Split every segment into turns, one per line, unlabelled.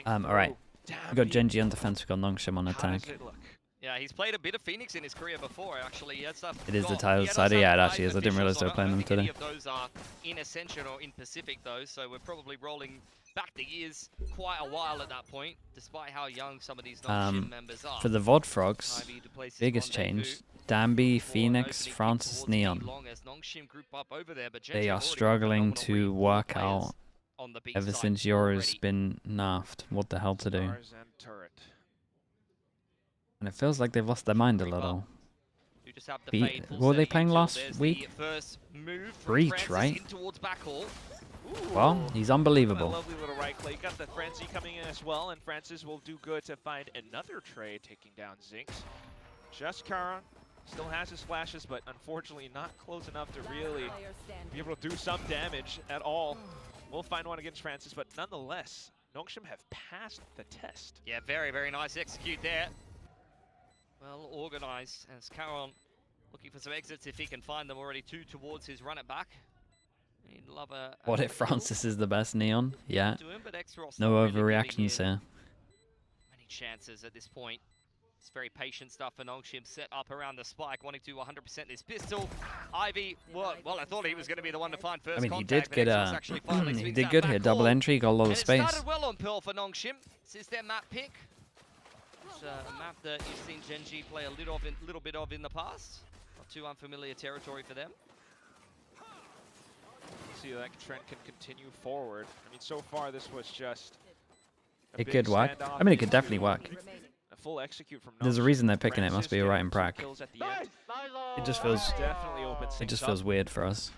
Alright. We got Gen.G on defense, we got NONGSHIM on attack.
Yeah, he's played a bit of Phoenix in his career before, actually.
It is the title side. Yeah, it actually is. I didn't realize they were playing them today.
Any of those are in Ascension or in Pacific, though, so we're probably rolling back the years quite a while at that point, despite how young some of these NONGSHIM members are.
For the VOD Frogs, biggest change. Danby, Phoenix, Francis, Neon. They are struggling to work out ever since Yora's been nerfed what the hell to do. And it feels like they've lost their mind a little. What were they playing last week? Breach, right? Well, he's unbelievable.
Lovely little right click. Got the Frenzy coming in as well, and Francis will do good to find another trade taking down Zinx. Just Karan still has his flashes, but unfortunately not close enough to really be able to do some damage at all. We'll find one against Francis, but nonetheless, NONGSHIM have passed the test.
Yeah, very, very nice execute there. Well organized as Karan looking for some exits if he can find them. Already 2 towards his run it back. He'd love a
what if Francis is the best Neon? Yeah.
Him,
no overreactions here.
Many chances at this point. It's very patient stuff for NONGSHIM, set up around the spike, wanting to 100% this pistol. Ivy, well, I thought he was going to be the one to find first.
I mean, he
contact,
did get he did good here. Double entry, got a lot of space.
It started well on Pearl for NONGSHIM. This is their map pick. It's a map that you've seen Gen.G play a little bit of in the past. Not too unfamiliar territory for them.
See that trend can continue forward. I mean, so far this was just
it could work. I mean, it could definitely work.
A full execute from
There's a reason they're picking it. Must be right in prac. It just feels
definitely
feels weird for us.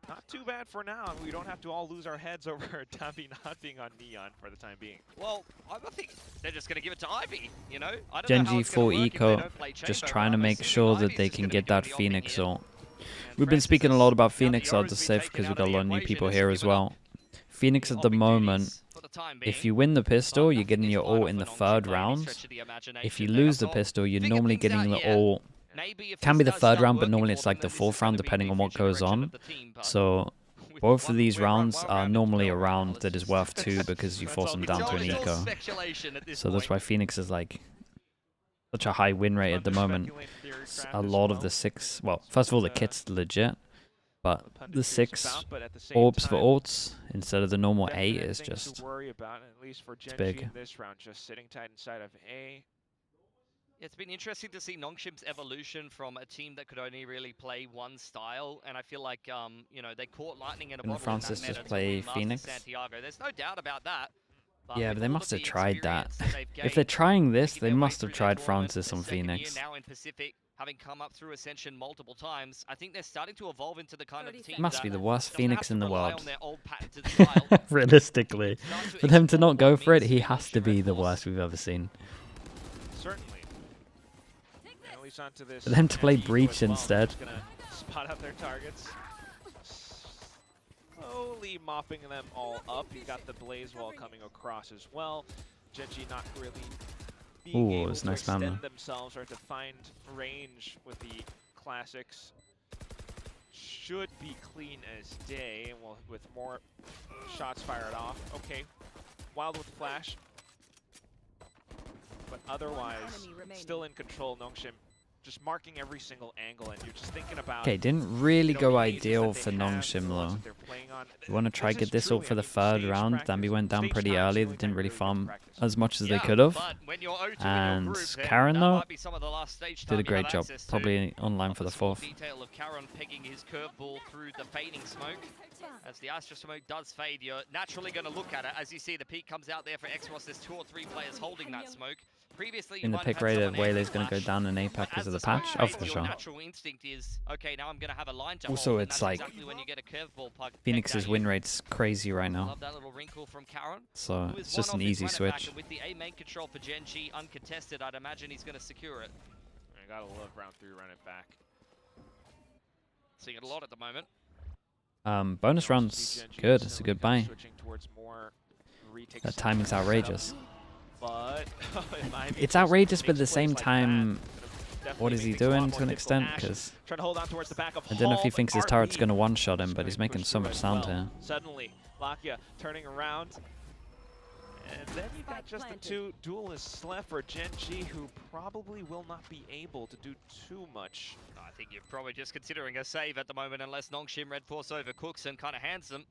Not too bad for now. We don't have to all lose our heads over Danby not being on Neon for the time being.
Well, I think they're just going to give it to Ivy, you know?
Gen.G full eco, just trying to make sure that they can get that Phoenix ult. We've been speaking a lot about Phoenix, I'll just say, because we've got a lot of new people here as well. Phoenix at the moment, if you win the pistol, you're getting your ult in the 3rd round. If you lose the pistol, you're normally getting the ult. Can be the 3rd round, but normally it's like the 4th round, depending on what goes on. So both of these rounds are normally a round that is worth 2 because you force them down to an eco. So that's why Phoenix is like such a high win rate at the moment. A lot of the 6, well, first of all, the kit's legit, but the 6 orbs for ults instead of the normal 8 is just it's big.
It's been interesting to see NONGSHIM's evolution from a team that could only really play one style, and I feel like you know, they caught lightning in a bottle.
Can Francis just play Phoenix?
There's no doubt about that.
Yeah, but they must have tried that. If they're trying this, they must have tried Francis on Phoenix.
Now in Pacific, having come up through Ascension multiple times, I think they're starting to evolve into the kind of team.
Must be the worst Phoenix in the world. Realistically, for them to not go for it, he has to be the worst we've ever seen.
Certainly.
For them to play Breach instead.
Spot out their targets. Slowly mopping them all up. You got the Blaze Wall coming across as well. Gen.G not really being able to extend themselves or to find range with the classics. Should be clean as day, well, with more shots fired off. Okay, Wild with flash, but otherwise still in control. NONGSHIM just marking every single angle, and you're just thinking about.
Okay, didn't really go ideal for NONGSHIM though. You want to try get this ult for the 3rd round. Danby went down pretty early. They didn't really farm as much as they could have. And Karan though did a great job. Probably online for the 4th.
Detail of Karan pegging his curveball through the fading smoke. As the Astra smoke does fade, you're naturally going to look at it. As you see, the peak comes out there for Xros. There's 2 or 3 players holding that smoke. Previously,
in the pick rate of Waylay's going to go down in APAC because of the patch. Oh, for sure. Also, it's like Phoenix's win rate's crazy right now. So it's just an easy switch.
With the A main control for Gen.G uncontested, I'd imagine he's going to secure it.
I gotta love round 3, run it back.
Seeing it a lot at the moment.
Bonus round's good. It's a good buy. That timing's outrageous.
But
it's outrageous, but at the same time, what is he doing to an extent? Because I don't know if he thinks his turret's going to one-shot him, but he's making so much sound here.
Suddenly, Lakia turning around, And then you got just the two duelists left for Gen.G, who probably will not be able to do too much.
I think you're probably just considering a save at the moment, unless NONGSHIM REDFORCE overcooks and kind of hands them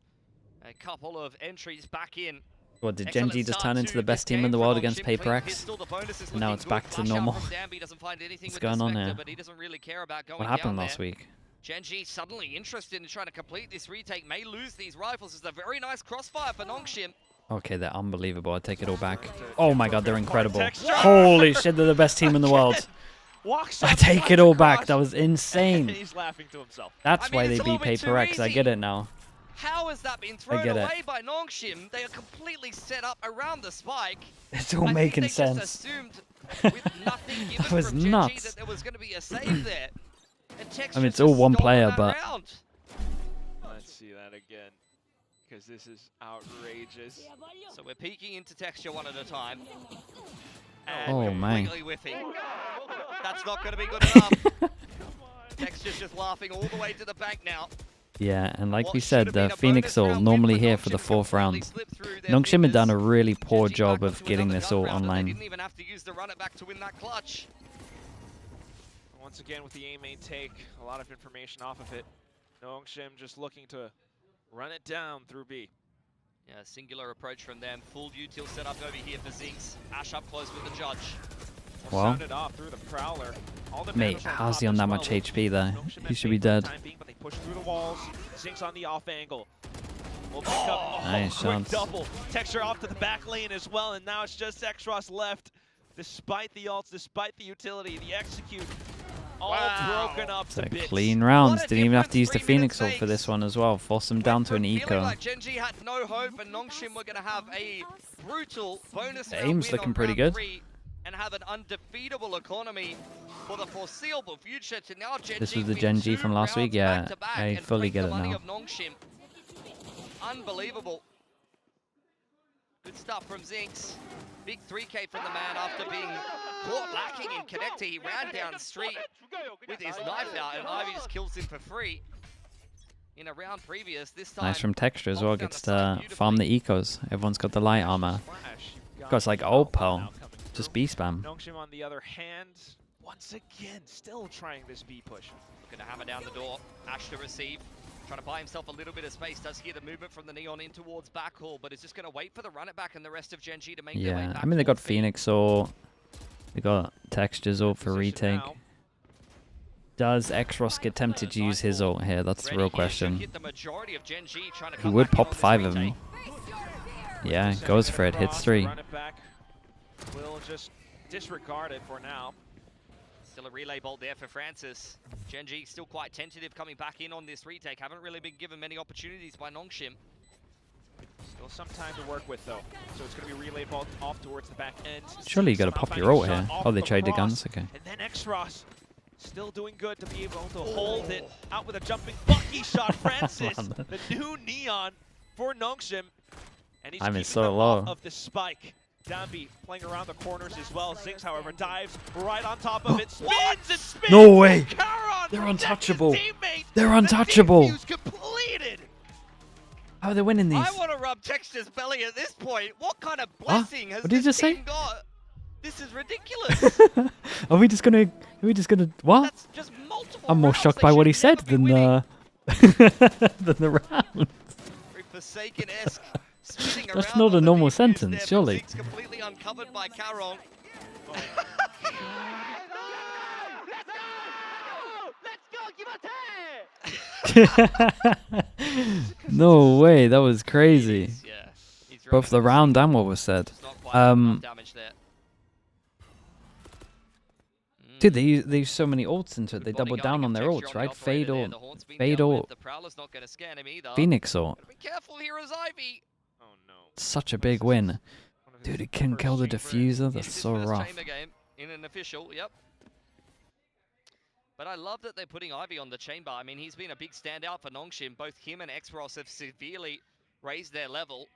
a couple of entries back in.
What, did Gen.G just turn into the best team in the world against Paper X? And now it's back to normal. What's going on here? What happened last week?
Gen.G suddenly interested in trying to complete this retake, may lose these rifles. It's a very nice crossfire for NONGSHIM.
Okay, they're unbelievable. I take it all back. Oh my god, they're incredible. Holy shit, they're the best team in the world. I take it all back. That was insane.
He's laughing to himself.
That's why they beat Paper X. I get it now.
How has that been thrown away by NONGSHIM? They are completely set up around the spike.
It's all making sense.
Just assumed with nothing given
That was
from Gen.G
nuts.
that there was going to be a save there.
I mean, it's all one player, but...
Let's see that again, because this is outrageous.
So we're peeking into texture one at a time.
Oh, man.
Whiffing. That's not going to be good enough. Texture's just laughing all the way to the bank now.
Yeah, and like we said, the Phoenix ult normally here for the 4th round. NONGSHIM had done a really poor job of getting this ult online.
Didn't even have to use the run it back to win that clutch.
Once again with the A main take, a lot of information off of it. NONGSHIM just looking to run it down through B.
Yeah, singular approach from them. Full util set up over here for Zinx. Ash up close with the judge.
Well,
Off through the Prowler.
mate, how's he on that much HP there? He should be dead.
But they push through the walls. Zinx on the off angle. We'll pick up
nice chance.
Double. Texture off to the back lane as well, and now it's just Xross left. Despite the ults, despite the utility, the execute, all broken up to bits.
Clean rounds. Didn't even have to use the Phoenix ult for this one as well. Force them down to an eco.
Like Gen.G had no hope, and NONGSHIM were going to have a brutal bonus.
The aim's looking pretty good.
And have an undefeatable economy for the foreseeable future. To now Gen.G
this was the Gen.G from last week. Yeah, I fully get it now.
Unbelievable. Good stuff from Zinx. Big 3K from the man after being caught lacking in connector. He ran down the street with his knife out, and Ivy just kills him for free. In a round previous, this time.
Nice from Texture as well. Gets to farm the ecos. Everyone's got the light armor. Guys like old Pearl. Just B spam.
NONGSHIM on the other hand, once again, still trying this B push.
Gonna hammer down the door. Ash to receive. Trying to buy himself a little bit of space. Does hear the movement from the Neon in towards backhaul, but is just gonna wait for the run it back and the rest of Gen.G to make their way back.
I mean, they got Phoenix ult. They got Textures ult for retake. Does Xross get tempted to use his ult here? That's the real question. He would pop 5 of them. Yeah, goes for it. Hits 3.
Will just disregard it for now.
Still a relay bolt there for Francis. Gen.G still quite tentative coming back in on this retake. Haven't really been given many opportunities by NONGSHIM.
Still some time to work with though. So it's going to be relay bolt off towards the back end.
Surely you got to pop your ult here. Oh, they traded guns. Okay.
And then Xross still doing good to be able to hold it out with a jumping Bucky shot. Francis, the new Neon for NONGSHIM. And he's keeping
so
them
low.
off of the spike. Downbeat playing around the corners as well. Zinx, however, dives right on top of it. Spins and spins.
No way.
Caron
They're untouchable.
They're
untouchable.
Completed.
How are they winning these?
I want to rub Texture's belly at this point. What kind of blessing has
what did you
this
just say?
team got? This is ridiculous.
Are we just gonna? What?
That's just multiple
I'm more
rounds.
shocked
They
by what he
should
said
never be
than
winning.
than the round.
Very Forsaken-esque.
That's not a normal sentence, surely.
Completely uncovered by Caron.
No way, that was crazy.
Yeah,
Both the round and what was said. Dude, they use so many ults into it. They double down on their ults, right? Fade ult, Phoenix ult.
Be careful here as Ivy.
Such a big win. Dude, it can kill the diffuser. That's so rough.
In an official, yep. But I love that they're putting Ivy on the chamber. I mean, he's been a big standout for NONGSHIM. Both him and Xross have severely raised their level.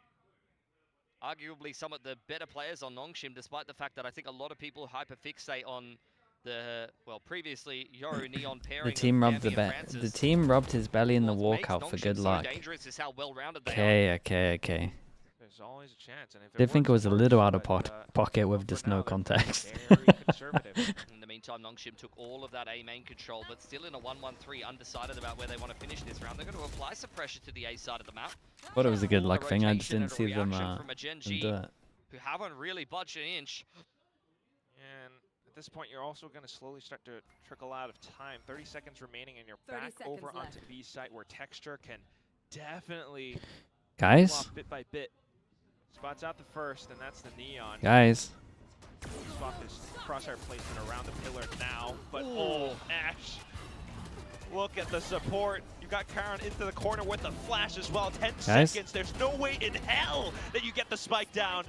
Arguably some of the better players on NONGSHIM, despite the fact that I think a lot of people hyperfixate on the, well, previously Yoru Neon pairing.
The team rubbed his belly in the walkout for good luck. Okay.
There's always a chance. And if
Did think it was a little out of
but,
pocket with
for
just
now,
no
they're
context.
Very conservative.
In the meantime, NONGSHIM took all of that A main control, but still in a 1-1-3, undecided about where they want to finish this round. They're going to apply some pressure to the A side of the map.
Thought it was a good
A
luck thing. I just
rotation
didn't
and a
see them
reaction from a Gen.G,
do it.
who haven't really budged an inch.
And at this point, you're also going to slowly start to trickle out of time. 30 seconds remaining, and you're back over onto B site, where Texture can definitely
Guys?
come off bit by bit. Spots out the first, and that's the Neon.
Guys?
Swap his crosshair placement around the pillar now, but oh, Ash. Look at the support. You got Karan into the corner with the flash as well. 10 seconds. There's no way in hell that you get the spike down.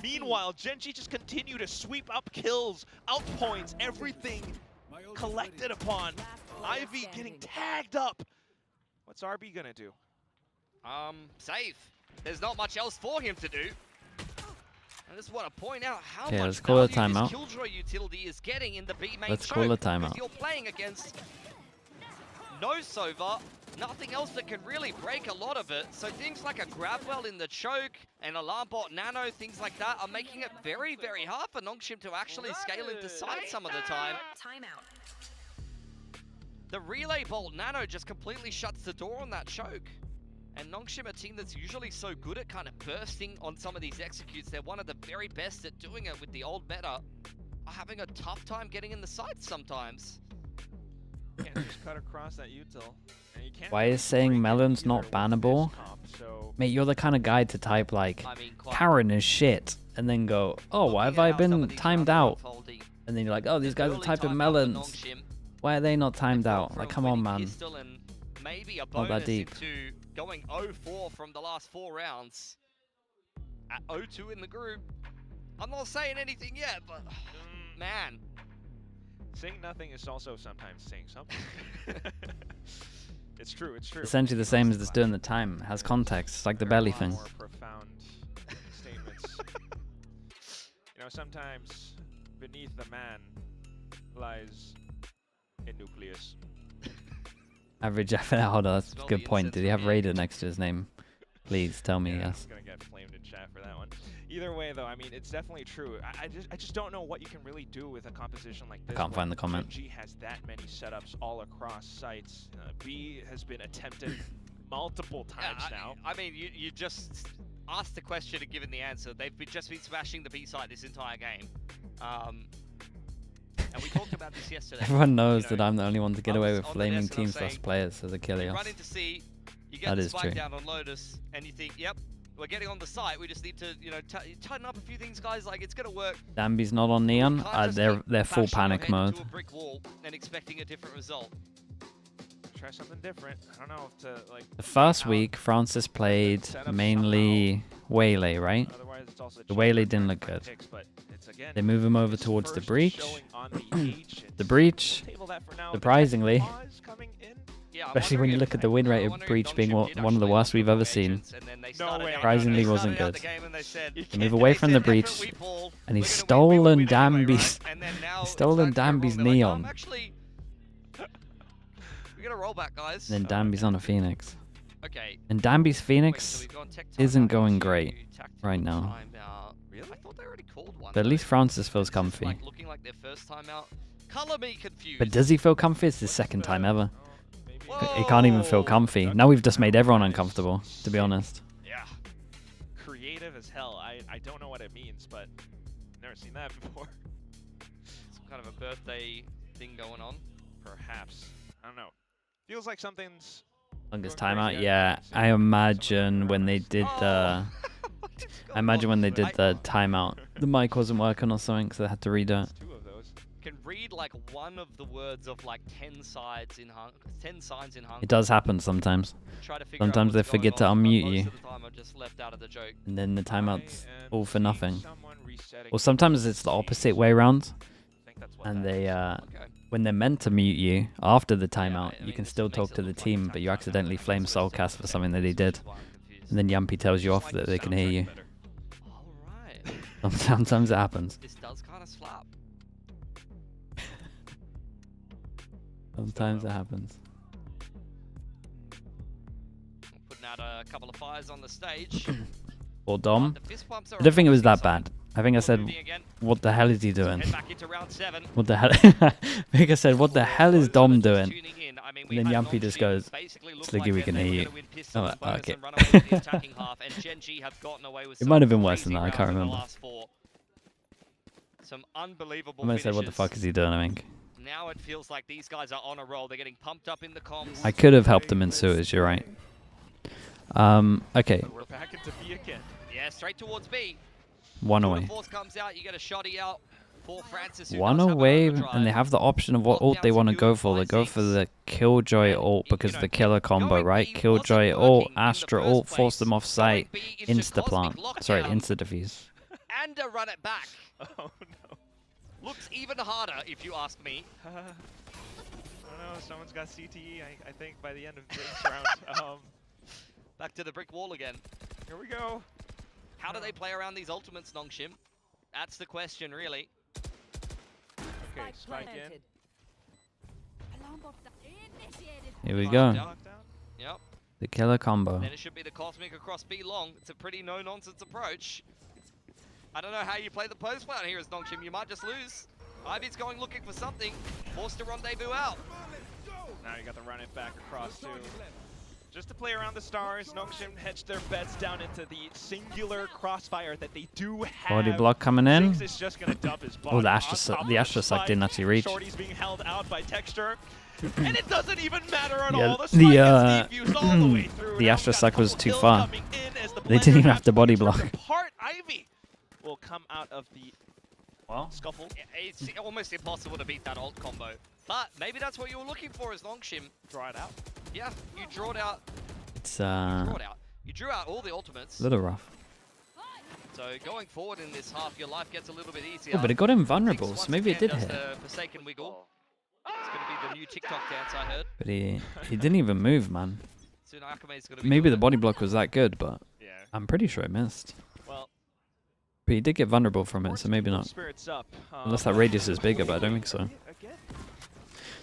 Meanwhile, Gen.G just continue to sweep up kills, out points, everything collected upon. Ivy getting tagged up. What's RB gonna do?
Safe. There's not much else for him to do. I just want to point out how much
let's call a
value
timeout.
this Killjoy utility is getting in the B main
Let's
choke,
call a
because
timeout.
You're playing against no Sova, nothing else that can really break a lot of it. So things like a Grabwell in the choke, and Alarm Bot Nano, things like that are making it very, very hard for NONGSHIM to actually scale into side some of the time.
Timeout.
The Relay Bolt Nano just completely shuts the door on that choke. And NONGSHIM, a team that's usually so good at kind of bursting on some of these executes, they're one of the very best at doing it with the old meta, are having a tough time getting in the sights sometimes.
Can't just cut across that util. And you can't
Why
really
is saying
break it
Melon's
either
not
with
bannable?
this comp, so
Mate, you're the kind of guy to type like,
I mean, quite
Karen is shit, and then go, oh, why have I been timed out? And then you're like, oh, these guys are typing melons. Why are they not timed out? Like, come on, man.
Maybe a
Not
bonus
that deep.
into going 0-4 from the last 4 rounds. At 0-2 in the group. I'm not saying anything yet, but man.
saying nothing is also sometimes saying something. It's true, it's true.
Essentially the same as just doing the time. It has context. It's like the belly thing.
More profound statements. You know, sometimes beneath the man lies a nucleus.
Average effort. Hold on, that's a good point. Did he have Raider next to his name? Please tell me yes.
I'm gonna get flamed in chat for that one. Either way, though, I mean, it's definitely true. I just don't know what you can really do with a composition like this.
I can't find the comment.
Gen.G has that many setups all across sites. B has been attempted multiple times now.
I mean, you just asked the question and given the answer. They've just been smashing the B side this entire game. And we talked about this yesterday.
Everyone knows
you know,
that I'm the only one to get away with
on the
flaming
desk and I'm
team slash
saying,
players as a
You
killer.
run into C, you get
That
the
is
spike
true.
down on Lotus, and you think, yep, we're getting on the site. We just need to, you know, tighten up a few things, guys. Like, it's gonna work.
Dambi's not on Neon.
Can't just
They're
keep
full
bashing your
panic
head
mode.
into a brick wall and expecting a different result.
Try something different. I don't know if to like.
The first
out
week, Francis played
setup
mainly Waylay, right?
Otherwise, it's also
The Waylay
cheaper
didn't look
for
good.
picks, but it's, again,
They move him over
his
towards the
first
breach.
showing on the H.
The breach,
Table that for now.
surprisingly,
Pause coming in.
Yeah, I'm
especially when
wondering
you
if-
look at the win rate
I'm
of
wondering if
breach being
NONGSHIM did
one of the
actually
worst we've
look
ever
for
seen.
agents, and then they started
way.
out-
Surprisingly
they
wasn't
started out
good.
the game and they said,
They move away from the breach,
"Effort, we pull.
and he's
We're gonna
stolen
win anyway,
Dambi's.
right?" And then now
He's
it's
stolen
time to go
Dambi's
wrong. They're like,
Neon.
Actually, we're gonna roll back, guys.
And then Dambi's on a Phoenix.
Okay.
And Dambi's
Wait, so
Phoenix
we've gone tech
isn't
timeout
going
into
great
tactical
right now.
timeout. Really? I thought they already called one.
But at
though.
least Francis feels
This is,
comfy.
like looking like their first time out. Color me confused.
But does he feel comfy? It's his second time ever.
Maybe.
He can't even feel
Whoa.
comfy. Now we've just made everyone uncomfortable, to be honest.
Yeah. Creative as hell. I don't know what it means, but never seen that before.
Some kind of a birthday thing going on.
Perhaps. I don't know. Feels like something's.
Longest
Going crazy.
timeout, yeah. I imagine when they did the, I imagine when they did the timeout, the mic wasn't working or something, so they had to redo it.
Two of those.
Can read like one of the words of like 10 sides in 10 signs in Hung.
It does happen sometimes.
Try to figure out
Sometimes they
what's going
forget to
on, but
unmute
most
you,
of the time I just left out of the joke.
and then the timeout's all for nothing.
Someone resetting
Or sometimes it's the opposite way around,
I think that's what
and
that
they,
is.
Okay.
when they're meant to mute you after the timeout,
I
you
mean,
can
this
still
makes
talk
it
to the
look like
team,
it's
but you
timeout.
accidentally
That's
flame
what it
soulcast
says.
for something that he did,
That's why I'm confused.
and then Yumpy tells you off
Like
that
the
they can hear
soundtrack
you.
better.
Alright.
Sometimes it happens.
This does kind of slap.
Sometimes it happens.
Putting out a couple of fires on the stage.
or Dom.
The fist bumps are
I don't think it was
a
that
promising
bad. I think I said,
moving again.
what the hell is he doing?
Head back into round 7.
What the hell? I think I said, what the hell is Dom doing?
Tuning in. I mean,
And then Yampy just goes, Sliggy, we can hear you. Oh, okay. It might have been worse than that, I can't remember.
Some unbelievable
I might have said, what the fuck is he doing, I think.
Now it feels like these guys are on a roll. They're getting pumped up in the comms.
I could have helped them in sewers, you're right. Okay.
We're back into B again.
Yeah, straight towards B.
One away.
Force comes out, you get a shotty out for Francis.
One away, and they have the option of what ult they want to go for. They go for the Killjoy ult because of the killer combo, right? Killjoy ult, Astra ult, force them off site, insta-plant. Sorry, insta-defuse.
And a run it back.
Oh no.
Looks even harder, if you ask me.
I don't know, someone's got CTE, I think, by the end of this round.
Back to the brick wall again.
Here we go.
How do they play around these ultimates, NONGSHIM? That's the question, really.
Okay, spike in.
Here we go.
Yep.
The killer combo.
Then it should be the Cosmic across B long. It's a pretty no-nonsense approach. I don't know how you play the post plan here as NONGSHIM. You might just lose. Ivy's going looking for something. Forced to rendezvous out.
Now you got to run it back across too. Just to play around the stars, NONGSHIM hedged their bets down into the singular crossfire that they do have.
Body block coming in.
Is just gonna dump his
Oh, the Astra Suck didn't actually reach.
Shorty's being held out by Texture. And it doesn't even matter at
Yeah,
all. The spike gets defused all the way through.
the
Now
Astra
we've got
Suck was
a couple
too
kills
far.
coming in as the
They didn't even
player
have to body
has
block.
ripped apart. Ivy will come out of the scuffle.
It's almost impossible to beat that ult combo. But maybe that's what you were looking for as NONGSHIM.
Draw it out.
Yeah, you drew it out.
It's
You drew out all the ultimates.
a little rough.
So going forward in this half, your life gets a little bit easier.
Oh, but it got him vulnerable,
Once
so maybe it
again
did
does
hit.
the Forsaken wiggle. It's going to be the new TikTok dance, I heard.
But he didn't even move, man.
Soon Akame's going to be
Maybe
doing
the
it.
body block was that good, but
Yeah.
I'm pretty sure it missed.
Well,
But he did get vulnerable from it, so maybe not.
spirits up.
Unless that radius is bigger, but I don't think so.
Again.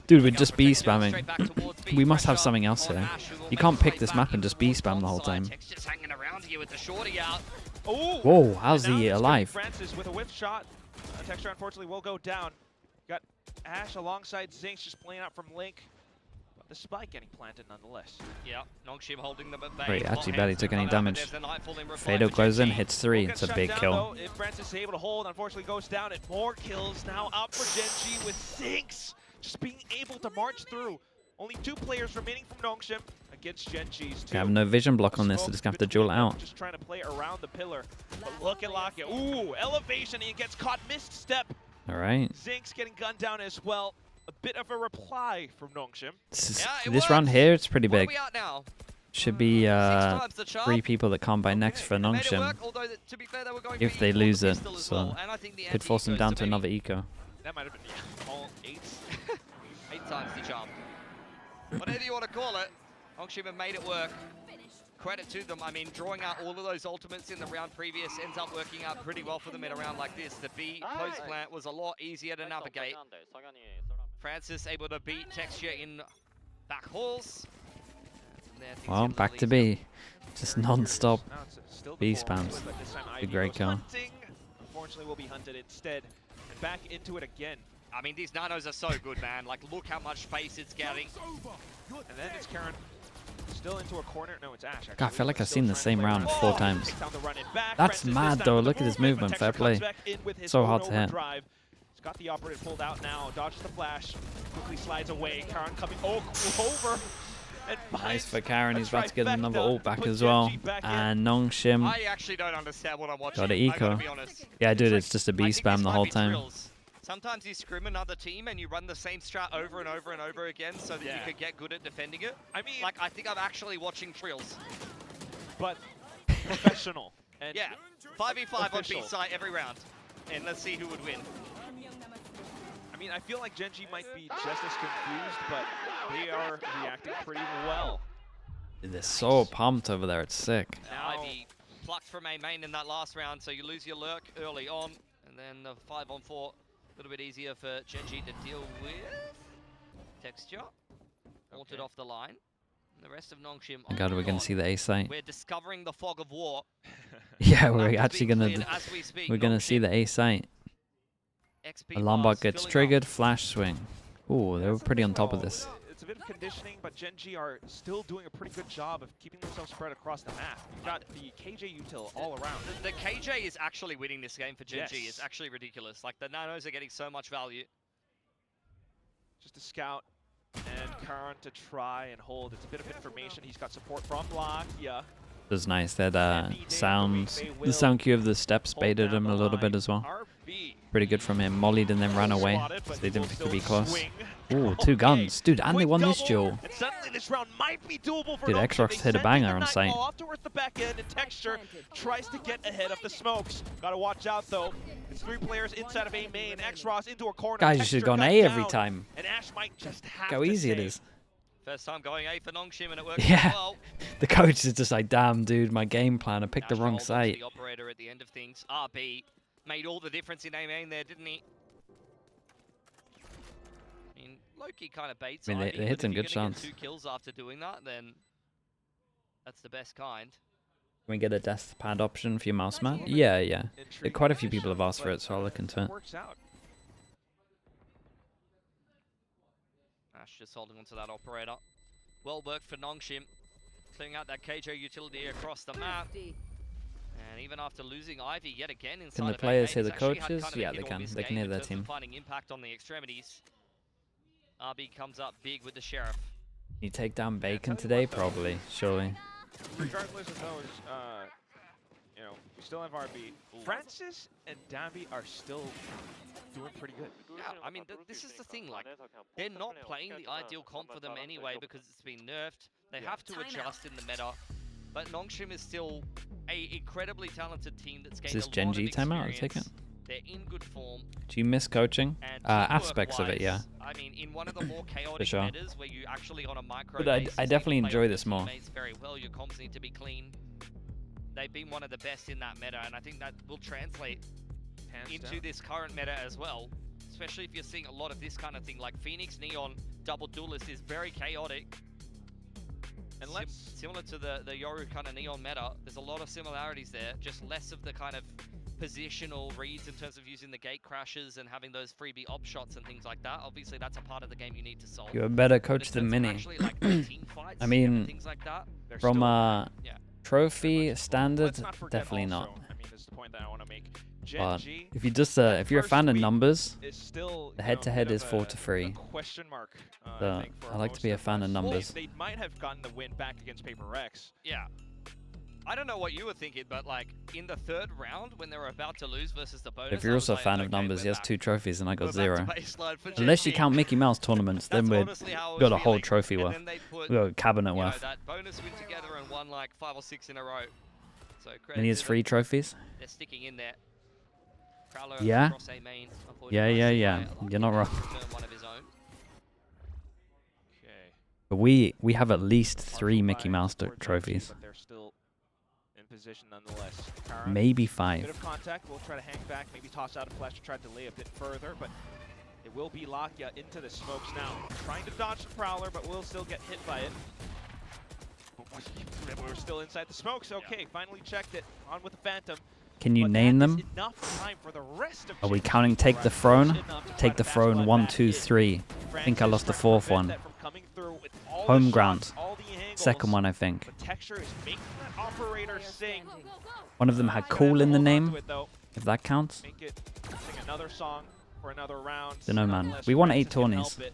Dude, we'd just be
Protected
spamming.
straight back towards B.
We must have
Pressure
something else
on
here.
Ash, who will
You
make
can't
his
pick
way
this
back
map and just B
towards
spam the whole
onside.
time.
Tex just hanging around here with the shorty out.
Oh!
Whoa, how's
And now
he
it's gonna be
alive?
Francis with a whiff shot. Texture unfortunately will go down. Got Ash alongside Zinx just playing out from Link. But the spike getting planted nonetheless.
Yeah, NONGSHIM holding them at bay.
Wait, actually
Hot
barely
hands
took any
come out, but
damage.
there's the Nightfall in reply
Fado
for
goes in,
Gen.G.
hits 3.
Will
It's
get
a
shut
big
down,
kill.
though. If Francis is able to hold, unfortunately goes down, and more kills now out for Gen.G with Zinx just being able to march through. Only 2 players remaining from NONGSHIM against Gen.G's 2.
I have no vision block on this, so just gonna have to duel it out.
Just trying to play around the pillar. But look at Lockett. Ooh, elevation. He gets caught. Missed step.
Alright.
Zinx getting gunned down as well. A bit of a reply from NONGSHIM.
This round here, it's pretty
What are
big.
we at now?
Should be
6 times the charm.
3 people that can't buy next for
They made it
NONGSHIM.
work, although to be fair, they were going
If
for
they
equal
lose
the
it,
pistol as
so
well, and I think the
could force them
anti-ecos,
down
so
to
maybe
another eco.
That might have been all 8s.
8 times the charm. Whatever you want to call it, NONGSHIM have made it work. Credit to them. I mean, drawing out all of those ultimates in the round previous ends up working out pretty well for them in a round like this. The B post plant was a lot easier to navigate. Francis able to beat Texture in back halls.
Well, back to B. Just non-stop
Now it's still the
B
full
spams.
forward, but this time
A
Ivy
great
goes
kill.
hunting. Unfortunately, will be hunted instead. And back into it again.
I mean, these nanos are so good, man. Like, look how much space it's getting.
And then it's Karen still into a corner. No, it's Ash. Actually.
God, I feel like I've
Still
seen the
trying to
same
play
round
around.
4
Oh,
times.
takes down the run it back.
That's
Francis
mad
this
though,
time
look at his
with the movement,
movement,
but
fair
Texture comes
play.
back in with his
So
own
hard to hit.
overdrive. He's got the operative pulled out now. Dodges the flash. Quickly slides away. Karen coming over. And
Nice for
finds
Karen,
a
he's about to get another
trifecta
ult
to
back
put
as well.
Gen.G back in.
And NONGSHIM.
I actually don't understand what I'm watching.
Got an
I gotta
eco.
be honest.
Yeah, dude,
like-
it's just a
I
B
think
spam
this
the
might
whole
be
time.
drills. Sometimes you scrim another team and you run the same strat over and over and over again so that you
Yeah.
could get good at defending it.
I mean,
Like, I think I'm actually watching drills.
but professional. And
Yeah, 5v5 on
Official.
B site every round. And let's see who would win.
I mean, I feel like Gen.G might be just as confused, but they are reacting pretty well.
Dude, they're so pumped over there, it's sick.
Now
Now-
Ivy plucked from a main in that last round, so you lose your lurk early on. And then the 5-on-4, a little bit easier for Gen.G to deal with. Texture, altered
Okay.
off the line. And the rest of NONGSHIM.
Oh God, we're gonna see the A site.
We're discovering the fog of war.
Yeah,
Well,
we're
that is
actually
being
gonna
cleared as we speak.
we're gonna see
NONGSHIM
the A site.
XP
Alarm
bars
bot gets
filling up.
triggered. Flash swing. Ooh, they were
That's the
pretty
thing,
on top of
though.
this.
It's a bit of conditioning, but Gen.G are still doing a pretty good job of keeping themselves spread across the map. You've got the KJ util all around.
The KJ is actually winning this game for Gen.G.
Yes.
It's actually ridiculous. Like, the nanos are getting so much value.
Just a scout and Karan to try and hold. It's a bit of information. He's got support from Block. Yeah.
It was nice that the sound cue of the steps baited him a little bit as well.
RB.
Pretty good from him. Mollied and then ran away,
Spotted,
so
but
they
he will
didn't think he'd be
still
close.
swing.
Ooh, 2 guns. Dude, and they
Quick
won this
double,
duel.
And suddenly this round might be doable for
Dude,
NONGSHIM.
Xrox
They
hit a
send
banger
in the
on
night
site.
ball off towards the back end, and Texture tries to get ahead of the smokes. Gotta watch out though. It's 3 players inside of A main. Xrox into a corner.
Guys, you should have gone A every time.
And Ash might just have
How
to
easy it
save.
is.
First time going A for NONGSHIM, and it worked
Yeah.
well.
The coach is just like, damn, dude, my game plan. I picked the
Nash
wrong
rolled onto
site.
The operator at the end of things. RB made all the difference in A main there, didn't he? I mean, Loki kind of baits.
I mean, they
Ivy,
hit
but
some
if you're
good
gonna
shots.
get 2 kills after doing that, then that's the best kind.
Can we get a death pad option for your mouse mat? Yeah, yeah.
Intriguing
Quite a few
position,
people have asked for
but,
it, so I'll look into it.
Works out.
Ash just holding onto that operator. Well worked for NONGSHIM, clearing out that KJ utility across the map. And even after losing Ivy yet again inside
Can the
of
players
A-main,
hear
he's
the
actually had
coaches?
kind of a
Yeah,
hit
they
or
can.
miss
They can
game
hear
in
their
terms of
team.
finding impact on the extremities. RB comes up big with the Sheriff.
Can you take down Bacon
tell you
today?
what, though.
Probably, surely.
Regardless of those, you know, we still have RB. Francis and Dambi are still doing pretty good.
Yeah, I mean, this is the thing, like, they're not playing the ideal comp for them anyway because it's been nerfed. They have to adjust in the meta. But NONGSHIM is still a incredibly talented team that's gained
Is this
a lot
Gen.G
of
timeout? I'll
experience.
take it.
They're in good form.
Do you miss coaching?
And
Aspects of it, yeah.
teamwork-wise, I mean, in one of the more chaotic
sure.
metas where you actually on a micro
But I
basis need to
definitely
play
enjoy
with
this
your
more.
teammates very well. Your comms need to be clean. They've been one of the best in that meta, and I think that will translate
Hands
into
down.
this current meta as well. Especially if you're seeing a lot of this kind of thing, like Phoenix Neon double duelist is very chaotic.
And let's
Similar to the Yoru kind of Neon meta, there's a lot of similarities there, just less of the kind of positional reads in terms of using the gate crashes and having those freebie op shots and things like that. Obviously, that's a part of the game you need to solve.
You're a better
But
coach
in
than
terms of
Mini.
actually, like, team fights
I mean,
and things like that.
they're
From
still
Yeah.
trophy
Let's
standard,
not forget
definitely
also,
not.
I mean, this is the point that I want to make.
But
Gen.G
if you just if you're a
first
fan of
week
numbers,
is still
the
you know, a
head-to-head
bit
is
of
4-3.
a question mark.
So,
I think for
I like to
most
be a fan of
us.
numbers.
They might have gotten the win back against Paper Rex.
Yeah. I don't know what you were thinking, but like in the 3rd round when they were about to lose versus the bonus.
If you're
I was
also a
like,
fan of
okay,
numbers,
we're
he has
back.
2 trophies and I
We're
got
back
0.
to baseline for
Unless you
Gen.G.
count Mickey Mouse tournaments, then
That's
we've
honestly how I was
got a whole
feeling.
trophy
And
worth.
then they put,
We got a cabinet
you know,
worth.
that bonus win together and won like 5 or 6 in a row. So credit
And he has
to
3
them.
trophies.
They're sticking in there. Prowler
Yeah.
across A main, avoiding
Yeah,
nice
yeah,
and
yeah.
high. I like
You're not
that
wrong.
he's returned one of his own.
Okay.
But we have at least 3
Partial
Mickey
buy
Mouse
for Gen.G,
trophies.
But they're still in position nonetheless. Karan,
Maybe
bit
5.
of contact. We'll try to hang back, maybe toss out a flash to try to delay a bit further, but it will be Lakia into the smokes now. Trying to dodge the Prowler, but will still get hit by it. We're still inside the smokes. Okay, finally checked it. On with the Phantom.
Can you
But
name
that is
them?
enough time for the rest of
Are we
Gen.G
counting
to
take the
rise
throne?
enough to try
Take
to
the
fast
throne
slide
1,
back
2,
in.
3. I think I
Francis
lost the
trying to
4th
prevent
one.
that from coming through with all the
Home
shots,
ground.
all the angles.
Second one, I think.
The texture is making that operator sing.
One of them had
Gonna have
cool
to
in the
hold on to
name,
it, though.
if that counts.
Make it sing another song for another round.
Dunno, man.
Nonetheless,
We won
Francis
8
can
tourneys.
help it.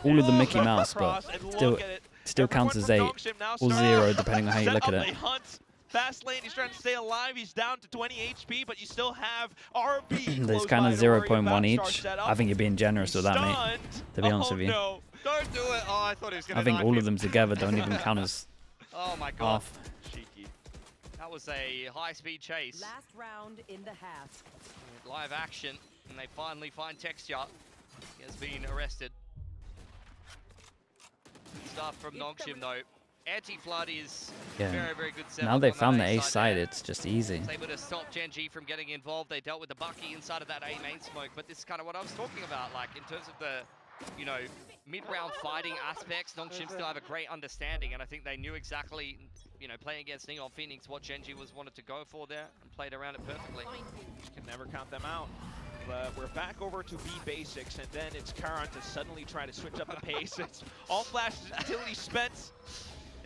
All of the
Oh,
Mickey Mouse, but
cross, and look
still
at it.
still counts
Everyone
as
from
8.
NONGSHIM now
Or
starts
0, depending on how you
set
look at
up
it.
a hunt. Fast lane, he's trying to stay alive. He's down to 20 HP, but you still have RB.
There's
close
kind
by
of
to worry
0.1
about.
each.
Star set up.
I think you're being generous with that, mate.
Stunned.
To be honest
Oh,
with you.
no.
Don't do it. Oh, I thought he was going to
I think
knife
all
him.
of them together don't even count as
Oh my god.
half.
Cheeky.
That was a high-speed chase.
Last round in the half.
Live action, and they finally find Texture. He has been arrested. Good stuff from NONGSHIM though. Anti-flood is
Yeah.
very, very good setup.
Now they
on that
found the
A
A side,
there.
it's just easy.
Was able to stop Gen.G from getting involved. They dealt with the Bucky inside of that A main smoke, but this is kind of what I was talking about, like in terms of the, you know, mid-round fighting aspects, NONGSHIM still have a great understanding, and I think they knew exactly, you know, playing against Neon Phoenix, what Gen.G was wanted to go for there, and played around it perfectly.
Just can never count them out. We're back over to B basics, and then it's Karan to suddenly try to switch up the pace. It's all flashes, utility spent.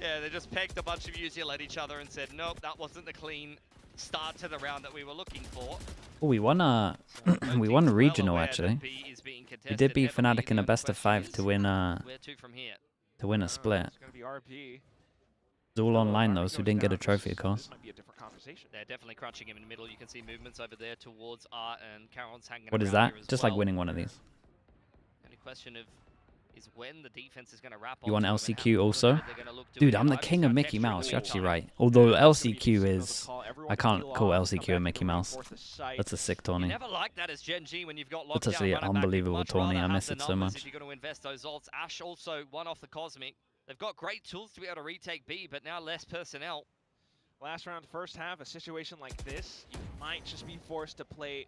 Yeah, they just pegged a bunch of UCL at each other and said, nope, that wasn't the clean start to the round that we were looking for.
Oh, we won a we won a regional actually. We did beat Fnatic in a best of 5 to win a split.
It's gonna be RP.
It's all online though, so we didn't get a trophy, of course.
This might be a different conversation.
They're definitely crunching him in the middle. You can see movements over there towards Art, and Karon's hanging
What is
around
that?
here as
Just
well.
like winning one of these.
And the question of is when the defense is going to wrap
You want
onto them and
LCQ
how
also?
they're gonna look to
Dude,
win.
I'm the
Ivy's
king
got
of
an
Mickey
extra
Mouse, you're
wall
actually
time.
right. Although
It's gonna be
LCQ
difficult to
is...
call. Everyone
I
can
can't
peel
call
off,
LCQ
come back
a Mickey
to
Mouse.
reinforce the site.
That's a sick
You
tourney.
never like that as Gen.G when you've got
That's
lockdown
actually an
running back. You'd
unbelievable
much
tourney.
rather
I
have
miss
the
it so
numbers
much.
If you're going to invest those ults. Ash also one off the Cosmic. They've got great tools to be able to retake B, but now less personnel.
Last round, first half, a situation like this, you might just be forced to play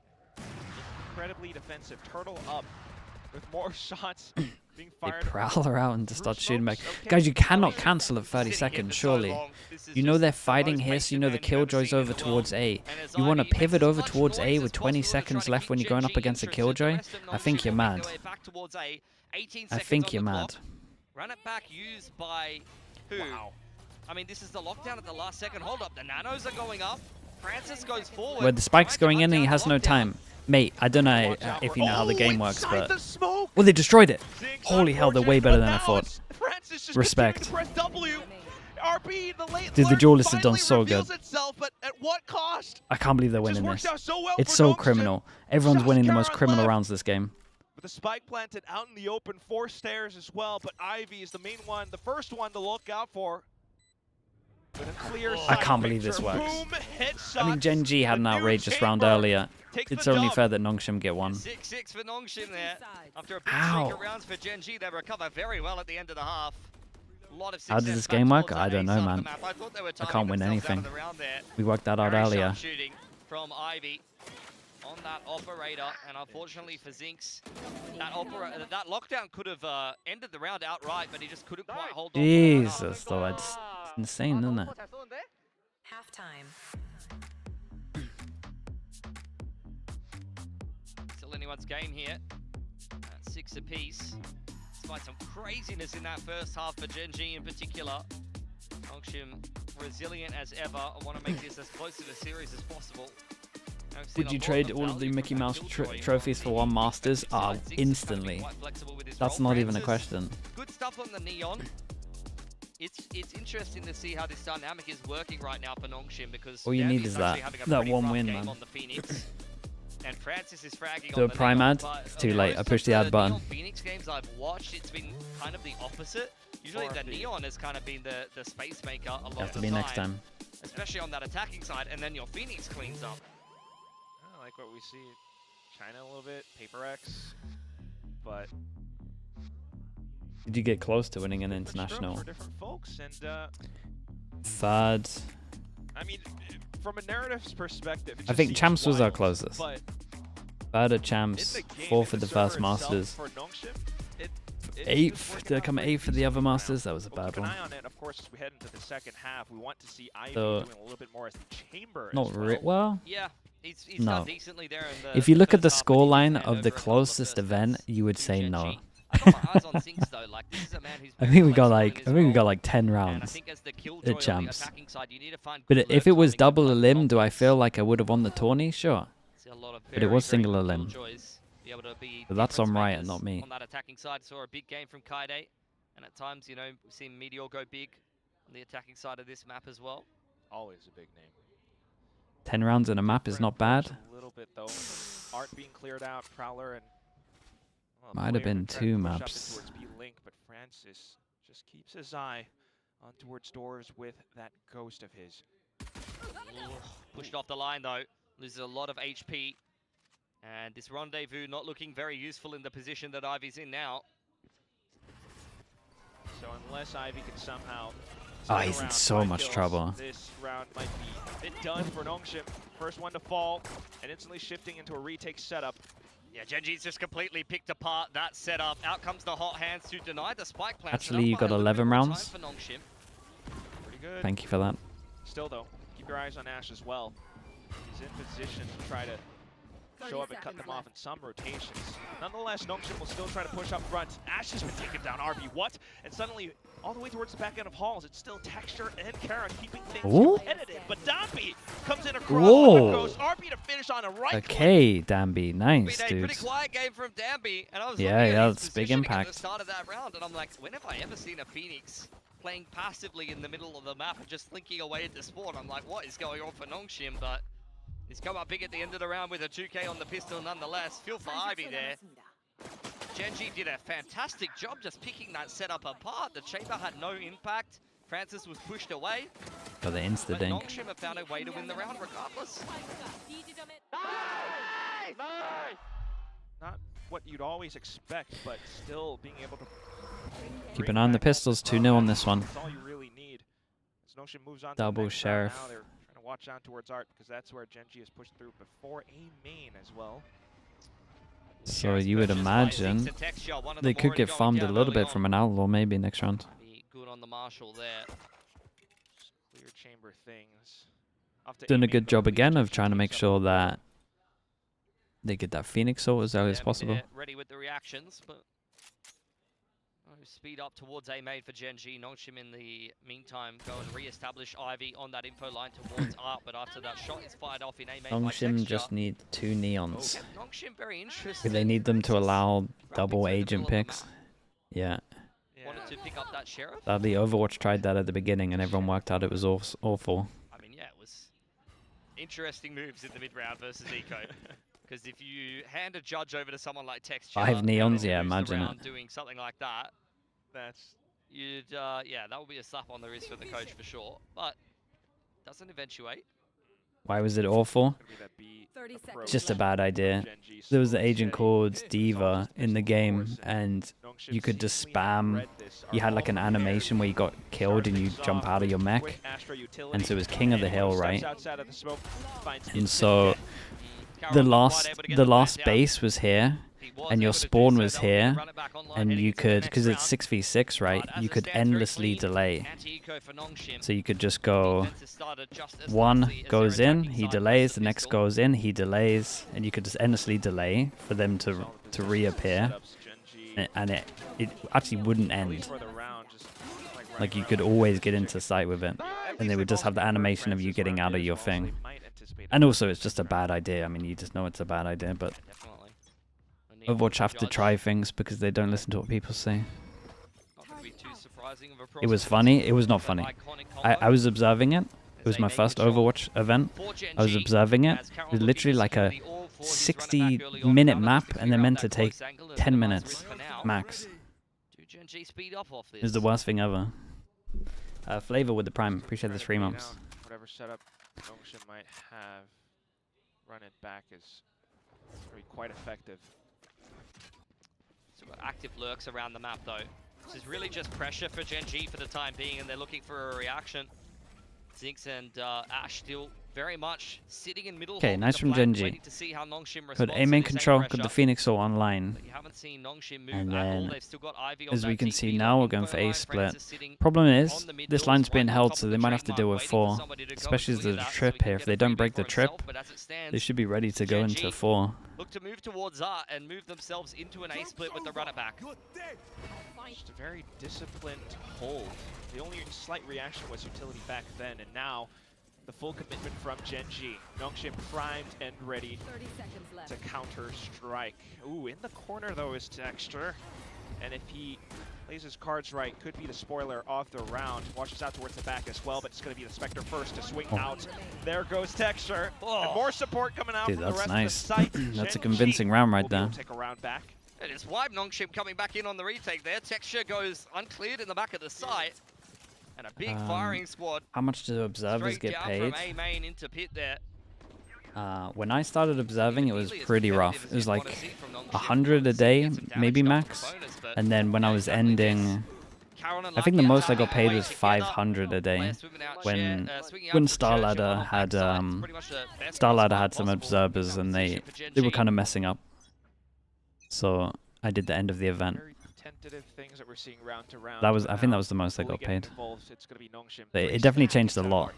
incredibly defensive. Turtle up with more shots being
They
fired.
Prowler out and just start
Through
shooting back.
smokes, okay.
Guys, you cannot cancel at 30
Sitting here
seconds,
for so
surely.
long. This is
You know
just
they're
the
fighting
most
here, so you know the
pace demand you've ever
killjoy's
seen in
over
the
towards
world.
A.
And as
You want to
Ivy makes
pivot
as
over
much
towards
noise
A
as
with 20
possible to try
seconds
to
left
keep
when you're going up
Gen.G
against a
interested. The
killjoy?
rest of
I think
NONGSHIM
you're
will make
mad.
their way back towards A. 18
I
seconds
think
on
you're
the
mad.
clock. Run it back used by who?
Wow.
I mean, this is the lockdown at the last second. Hold up, the nanos are going up. Francis goes forward.
Where the spike's
trying to
going
hunt
in and he
down
has
the
no
lockdown.
time. Mate, I don't know
Watch out
if
for-
you know how the game works,
inside
but...
the smoke!
Well, they destroyed it.
Zinx,
Holy hell, they're way
unfortunate,
better
but
than I
now
thought.
it's Francis just
Respect.
continuing to press W. RP, the late
Dude, the
alert
duelists have done
finally
so
reveals
good.
Itself, but at what cost?
I can't believe they're
It just
winning
works
this.
out so well
It's
for
so
NONGSHIM.
criminal. Everyone's
Just
winning the most
Karan
criminal
left.
rounds this game.
With the spike planted out in the open, 4 stairs as well, but Ivy is the main one, the first one to look out for. With a clear
I can't
sight
believe this
picture.
works.
Boom, headshot.
I mean, Gen.G had an
The new
outrageous round
chamber
earlier.
takes
It's
the
only
dub.
fair that NONGSHIM get one.
6-6 for NONGSHIM there. After a big
Ow.
streak of rounds for Gen.G, they recover very well at the end of the half. A lot of
How does
success
this
back
game work?
towards
I
that
don't
A
know,
side of
man.
the map. I thought they were
I can't
timing
win
themselves out
anything.
of the round there.
We worked that out
Very
earlier.
sharp shooting from Ivy on that operator, and unfortunately for Zinx, that lockdown could have ended the round outright, but he just couldn't quite hold on.
Jesus, though. It's insane, isn't it?
Halftime.
Still anyone's game here. 6 apiece. Despite some craziness in that first half for Gen.G in particular. NONGSHIM resilient as ever. I want to make this as close to the series as possible. I've seen
Would
a
you
lot
trade all of the
value
Mickey
from that
Mouse
Killjoy
trophies for one Masters? Ah,
Zinx is gonna be
instantly.
quite flexible with his
That's
role.
not even a
Francis,
question.
Good stuff on the Neon. It's interesting to see how this dynamic is working right now for NONGSHIM because
All you need
Davi's
is
actually
that-
having a
that
pretty
one
rough
win,
game
man.
on the Phoenix. And Francis is fragging
Do
on
a
the
prime
Neon,
ad?
but
It's too
on
late. I
most
pushed
of
the ad button.
Neon Phoenix games I've watched, it's been kind of the opposite. Usually the Neon has kind of been the space maker a lot
Have
of
to
the
be next time.
especially on that attacking side, and then your Phoenix cleans up.
I like what we see. China a little bit, Paper X, but
Did you get close to winning an
different strokes
international?
for different folks, and
Third.
I mean, from a narrative's perspective, it
I
just
think
seems
Champs was our
wild,
closest.
But
Third at
in
Champs.
the game,
Fourth
in
for the
server
first Masters.
itself, for NONGSHIM, it's just
Eighth.
working
Did I
out
come
pretty
eighth for the
decent
other
right now.
Masters? That was a
We'll
bad
keep an
one.
eye on it, of course, as we head into the second half. We want to see Ivy
So-
doing a little bit more as the chamber.
Not
as
really.
well.
Well,
Yeah, he's
No.
done decently there in the
if you look at the
first half, but he did
scoreline
hand
of the
over a couple of
closest
first
event,
hits
you would
to
say
Gen.G.
no.
I got my eyes on Zinx though. Like this is a man who's
I
very
think we got
flexible in
like
his
I think we got
role.
like 10
And I
rounds.
think as the Killjoy on the
Champs.
attacking side, you need to find
But
good
if it
lurk
was
timing and
double
blood
elim, do I
confidence.
feel like I would have won the tourney? Sure.
See a lot of
But it
very,
was
very
single
good
elim.
Killjoys be able to be
So that's
difference
on Riot,
makers
not me.
On that attacking side, saw a big game from Kaide, and at times, you know, we've seen Meteor go big on the attacking side of this map as well.
Always a big name.
10 rounds in a map is not
Different
bad.
approach A little bit though. Art being cleared out, Prowler and well,
Might have
Player
been
trying to
2
push up in
maps.
towards B-Link, but Francis just keeps his eye on towards doors with that ghost of his.
Pushed off the line though, loses a lot of HP. And this rendezvous not looking very useful in the position that Ivy's in now.
So unless Ivy can somehow
Oh,
turn
he's in
around,
so
find
much
kills,
trouble.
This round might be a bit done for NONGSHIM. First one to fall, and instantly shifting into a retake setup.
Yeah, Gen.G's just completely picked apart that setup. Out comes the hot hands to deny the spike plant.
Actually, you got 11 rounds.
For NONGSHIM.
Pretty good.
Thank you for that.
Still though, keep your eyes on Ash as well. He's in position to try to show up and cut them off in some rotations. Nonetheless, NONGSHIM will still try to push up front. Ash has been taken down, RB, what? And suddenly, all the way towards the back end of Halls, it's still Texture and Kara keeping things competitive. But Dambi comes in across, goes RB to finish on a right.
Okay, Dambi, nice,
dude.
dude.
Pretty quiet game from Dambi, and I was
yeah, that's big impact.
At the start of that round, and I'm like, when have I ever seen a Phoenix playing passively in the middle of the map and just slinking away at the spawn? I'm like, what is going on for NONGSHIM? But he's come up big at the end of the round with a 2K on the pistol nonetheless. Feel for Ivy there. Gen.G did a fantastic job just picking that setup apart. The chamber had no impact. Francis was pushed away.
Got the insta-dink.
NONGSHIM have found a way to win the round regardless.
Not what you'd always expect, but still being able to
keep an eye on the pistols. 2-0 on this one.
That's all you really need. As NONGSHIM moves on
Double
to the
sheriff.
now, they're trying to watch out towards Art because that's where Gen.G has pushed through before a main as well.
So you would imagine they could get farmed a little bit from an outlaw maybe next round.
Good on the Marshall there.
Clear chamber things.
Doing a good job again of trying to make sure that they get that Phoenix ult as early as possible.
Ready with the reactions, but speed up towards A main for Gen.G. NONGSHIM in the meantime go and re-establish Ivy on that info line towards Art, but after that shot is fired off in A main.
NONGSHIM just need 2 neons.
NONGSHIM very interesting.
They need them to allow double agent picks. Yeah.
Wanted to pick up that sheriff.
Sadly, Overwatch tried that at the beginning and everyone worked out it was awful.
I mean, yeah, it was interesting moves in the mid round versus Eco. Because if you hand a judge over to someone like Texture,
5 neons, yeah, imagine it.
Doing something like that, yeah, that would be a slap on the wrist for the coach for sure. But doesn't eventuate.
Why was it awful? It's just a bad idea. There was an agent called Diva in the game, and you could just spam. You had like an animation where you got killed and you jump out of your mech, and so it was King of the Hill, right? And so the last base was here, and your spawn was here, and you could, because it's 6v6, right, you could endlessly delay. So you could just go, one goes in, he delays, the next goes in, he delays, and you could just endlessly delay for them to reappear, and it actually wouldn't end. Like you could always get into sight with it, and they would just have the animation of you getting out of your thing. And also it's just a bad idea. I mean, you just know it's a bad idea, but Overwatch have to try things because they don't listen to what people say. It was funny. It was not funny. I was observing it. It was my first Overwatch event. I was observing it. It was literally like a 60-minute map, and they're meant to take 10 minutes max. It was the worst thing ever. Flavor with the Prime. Appreciate the 3 months.
Whatever setup NONGSHIM might have, run it back is quite effective.
So we've got active lurks around the map though. This is really just pressure for Gen.G for the time being, and they're looking for a reaction. Zinx and Ash still very much sitting in middle.
Okay, nice from Gen.G. Put A main control, got the Phoenix ult online. And then, as we can see now, we're going for A split. Problem is, this line's being held, so they might have to deal with 4. Especially as there's a trip here. If they don't break the trip, they should be ready to go into 4.
Look to move towards Art and move themselves into an A split with the runner back.
Just a very disciplined hold. The only slight reaction was utility back then, and now the full commitment from Gen.G. NONGSHIM primed and ready to counter-strike. Ooh, in the corner though is Texture, and if he plays his cards right, could be the spoiler of the round. Watches out towards the back as well, but it's going to be the Spectre first to swing out. There goes Texture, and more support coming out from the rest of the site.
That's a convincing round right there.
Take a round back.
It is Wipe NONGSHIM coming back in on the retake there. Texture goes uncleared in the back of the site. And a big firing squad.
How much do observers get paid?
From A main into pit there.
When I started observing, it was pretty rough. It was like 100 a day, maybe max. And then when I was ending, I think the most I got paid was 500 a day. When StarLadder had some observers, and they were kind of messing up. So I did the end of the event.
Very tentative things that we're seeing round to round.
That was,
but
I think that
now
was the most I
fully
got
getting
paid.
involved, it's gonna be NONGSHIM.
But
Three
it definitely
stack
changed a
into
lot
Hart.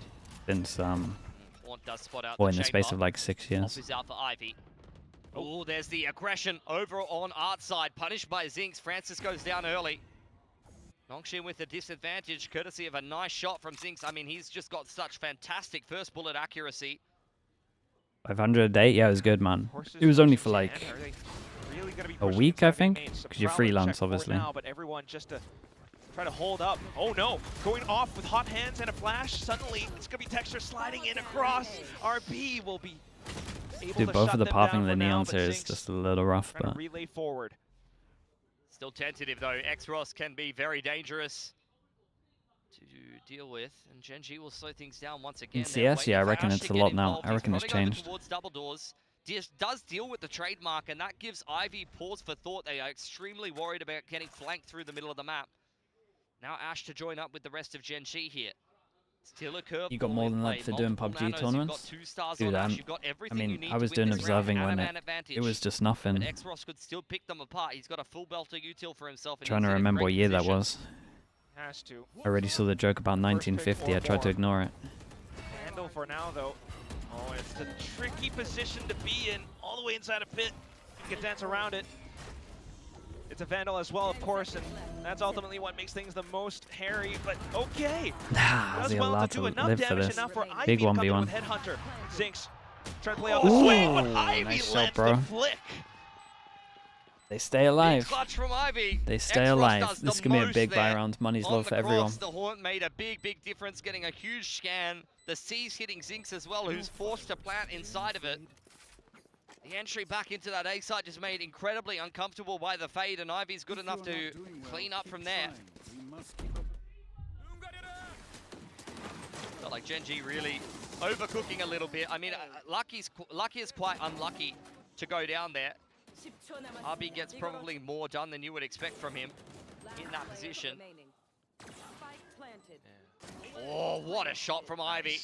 since
Haunt does spot out
or
the
in the space
chamber.
of like 6 years.
Off is out for Ivy. Oh, there's the aggression over on Art's side, punished by Zinx. Francis goes down early. NONGSHIM with a disadvantage, courtesy of a nice shot from Zinx. I mean, he's just got such fantastic first bullet accuracy.
500 a day? Yeah, it was good, man.
Horses
It was only for
versus
like
10. Are they really gonna be
a
pushing
week, I
inside the
think,
gates?
because you're
Prowler
freelance,
check for
obviously.
now, but everyone just to try to hold up. Oh no, going off with hot hands and a flash. Suddenly, it's gonna be Texture sliding in across. RB will be able
Dude,
to
both
shut
of the
them
pathing
down
the
for now,
neons
but
here is
Zinx
just a little rough,
trying to
but
relay forward.
Still tentative though. X-Ross can be very dangerous to deal with, and Gen.G will slow things down once again.
in CS, yeah, I reckon it's a lot now. I reckon it's changed.
Towards double doors. Does deal with the trademark, and that gives Ivy pause for thought. They are extremely worried about getting flanked through the middle of the map. Now Ash to join up with the rest of Gen.G here. Still a curve.
You got more than that for doing PUBG tournaments? Dude, I mean, I was doing observing when it was just nothing.
X-Ross could still pick them apart. He's got a full belter util for himself.
Trying to remember what year that was.
Has to.
I already saw the joke about 1950. I tried to ignore it.
Handle for now though. Oh, it's a tricky position to be in, all the way inside a pit. You can dance around it. It's a Vandal as well, of course, and that's ultimately what makes things the most hairy, but okay.
Nah,
Does
was he
well
allowed
to
to
do enough
live for
damage
this?
enough for
Big
Ivy to come in
1v1.
with Headhunter. Zinx trying to play out the swing, but Ivy
nice shot,
lets
bro.
the flick.
They stay
Big
alive.
clutch from Ivy.
They stay
X-Ross
alive.
does
This is
the
going to be a
most
big buy
there.
round. Money's
On
low
the
for everyone.
cross, the Haunt made a big difference, getting a huge scan. The C's hitting Zinx as well, who's forced to plant inside of it. The entry back into that A site just made incredibly uncomfortable by the fade, and Ivy's good enough to clean up from there. Felt like Gen.G really overcooking a little bit. I mean, Lucky is quite unlucky to go down there. RB gets probably more done than you would expect from him in that position. Oh, what a shot from Ivy.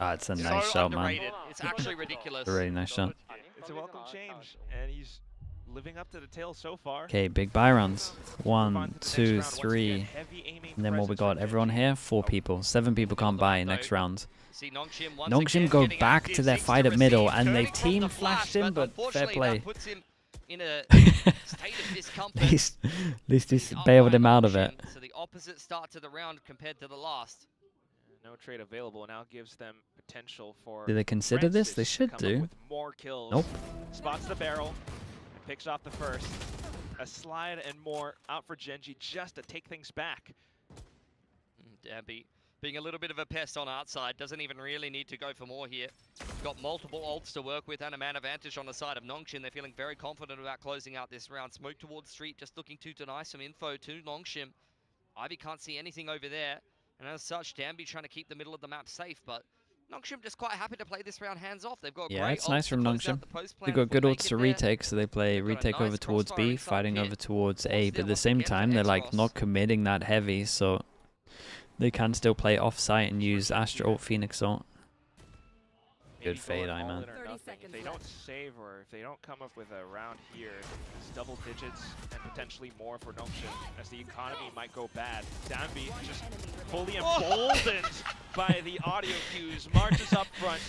Ah, it's a
So
nice shot, man.
underrated. It's actually ridiculous.
A really nice shot.
It's a welcome change, and he's living up to the tale so far.
Okay, big buy rounds.
Move on
1,
to the next
2,
round. Once again,
3.
heavy aiming
And then what we
presence from
got? Everyone
Gen.G.
here? 4 people. 7 people can't buy next round.
See NONGSHIM once
NONGSHIM
again
go
getting
back
active.
to their
Zinx
fight
to
at middle,
receive,
and they
turning from
team
the
flashed
flash,
him, but fair
unfortunately
play.
that puts him in a state of discomfort.
At least he
Up
bailed
by
him out of
NONGSHIM.
it.
So the opposite start to the round compared to the last.
No trade available now gives them potential for.
Do they consider this? They
Francis to
should
come up
do.
with more kills.
Nope.
Spots the barrel and picks off the first. A slide and more out for Gen.G just to take things back.
Dabby being a little bit of a pest on Art's side, doesn't even really need to go for more here. Got multiple ults to work with and a man advantage on the side of NONGSHIM. They're feeling very confident about closing out this round. Smoke towards street, just looking to deny some info to NONGSHIM. Ivy can't see anything over there, and as such, Danby trying to keep the middle of the map safe, but NONGSHIM just quite happy to play this round hands off. They've got
Yeah,
great
it's nice
ults
from
to close
NONGSHIM.
out the post
They've
plan
got good
if
ults
they
to
get there.
retake, so they play
They've got a
retake
nice
over towards
crossfire
B,
inside
fighting
pit.
over towards A,
Force
but at
them
the
up
same
again for
time, they're like
X-Ross.
not committing that heavy, so they can still play off-site and use Astra ult, Phoenix ult.
Maybe
Good fade,
going all
man.
in or
30
nothing.
seconds
If they don't
left.
save or if they don't come up with a round here, it's double digits and potentially more for NONGSHIM as the economy might go bad. Danby just fully emboldened by the audio cues, marches up front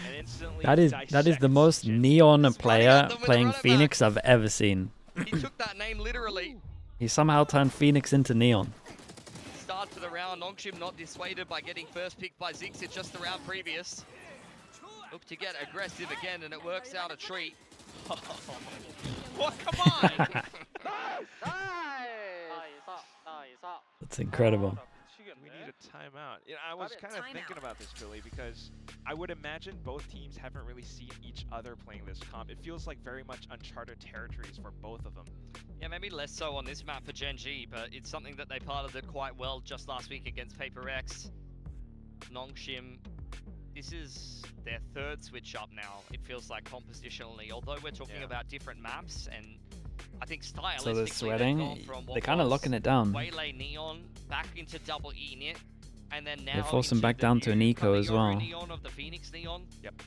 and instantly
That is the
dissects
most
Gen.G.
neon
Running at
player
them with a
playing
running
Phoenix I've ever seen.
He took that name literally.
He somehow turned Phoenix into neon.
Start to the round, NONGSHIM not dissuaded by getting first picked by Zinx in just the round previous. Look to get aggressive again, and it works out a treat.
What? Come on!
That's incredible.
We need a timeout. You know, I was kind of thinking about this, Billy, because I would imagine both teams haven't really seen each other playing this comp. It feels like very much uncharted territories for both of them.
Yeah, maybe less so on this map for Gen.G, but it's something that they piloted quite well just last week against Paper X. NONGSHIM, this is their third switch up now, it feels like compositionally, although we're talking
Yeah.
about different maps, and I think stylistically
So they're
they've
sweating.
gone from what
They're kind of
was
locking it down.
Waylay Neon back into double E knit, and then now
They're forcing
into
back
the
down to an
new
eco as
Kamigaru
well.
Neon of the Phoenix Neon.
Yep.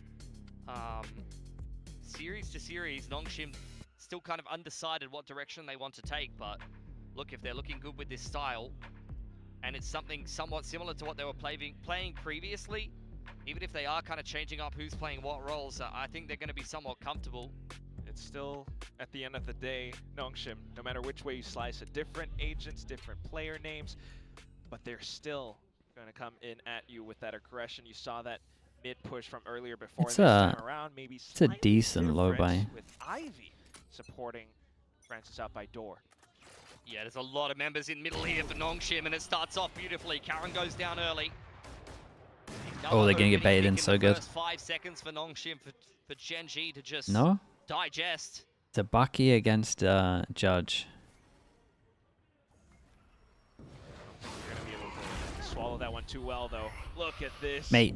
Series to series, NONGSHIM still kind of undecided what direction they want to take. But look, if they're looking good with this style, and it's something somewhat similar to what they were playing previously, even if they are kind of changing up who's playing what roles, I think they're going to be somewhat comfortable.
It's still, at the end of the day, NONGSHIM, no matter which way you slice it, different agents, different player names, but they're still going to come in at you with that aggression. You saw that mid-push from earlier before this time around. Maybe
it's a decent low buy.
With Ivy supporting Francis out by door.
Yeah, there's a lot of members in middle here for NONGSHIM, and it starts off beautifully. Karen goes down early.
Oh, they're going to get baited in so good.
5 seconds for NONGSHIM for Gen.G to just digest.
It's a Bucky against Judge.
You're going to be able to swallow that one too well, though. Look at this.
Mate.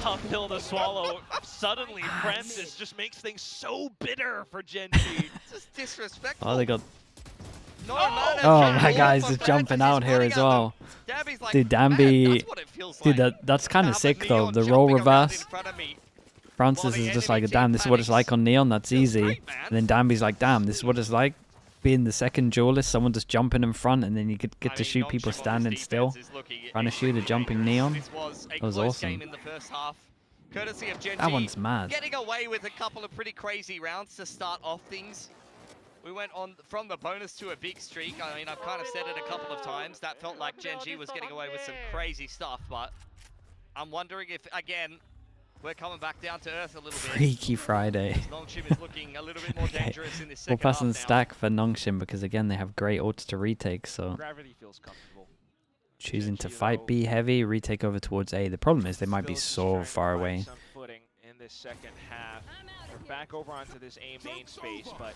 Tough pill to swallow. Suddenly, Francis just makes things so bitter for Gen.G.
Just disrespectful.
Oh, they got...
No,
oh my guys is jumping out here as well. Dude, Danby, dude, that's kind of sick though. The role reverse. Francis is just like, damn, this is what it's like on Neon. That's easy. And then Danby's like, damn, this is what it's like being the second duelist. Someone just jumping in front, and then you get to shoot people standing still, trying to shoot a jumping Neon. That was awesome. That one's mad.
Getting away with a couple of pretty crazy rounds to start off things. We went on from the bonus to a big streak. I mean, I've kind of said it a couple of times. That felt like Gen.G was getting away with some crazy stuff, but I'm wondering if, again, we're coming back down to earth a little bit.
Freaky Friday.
NONGSHIM is looking a little bit more dangerous in this second
We'll pass on
half
the
now.
stack for NONGSHIM because, again, they have great ults to retake, so...
Gravity feels comfortable.
Choosing to fight B heavy, retake over towards A. The problem is they might be so far away.
Some footing in this second half. We're back over onto this A main space, but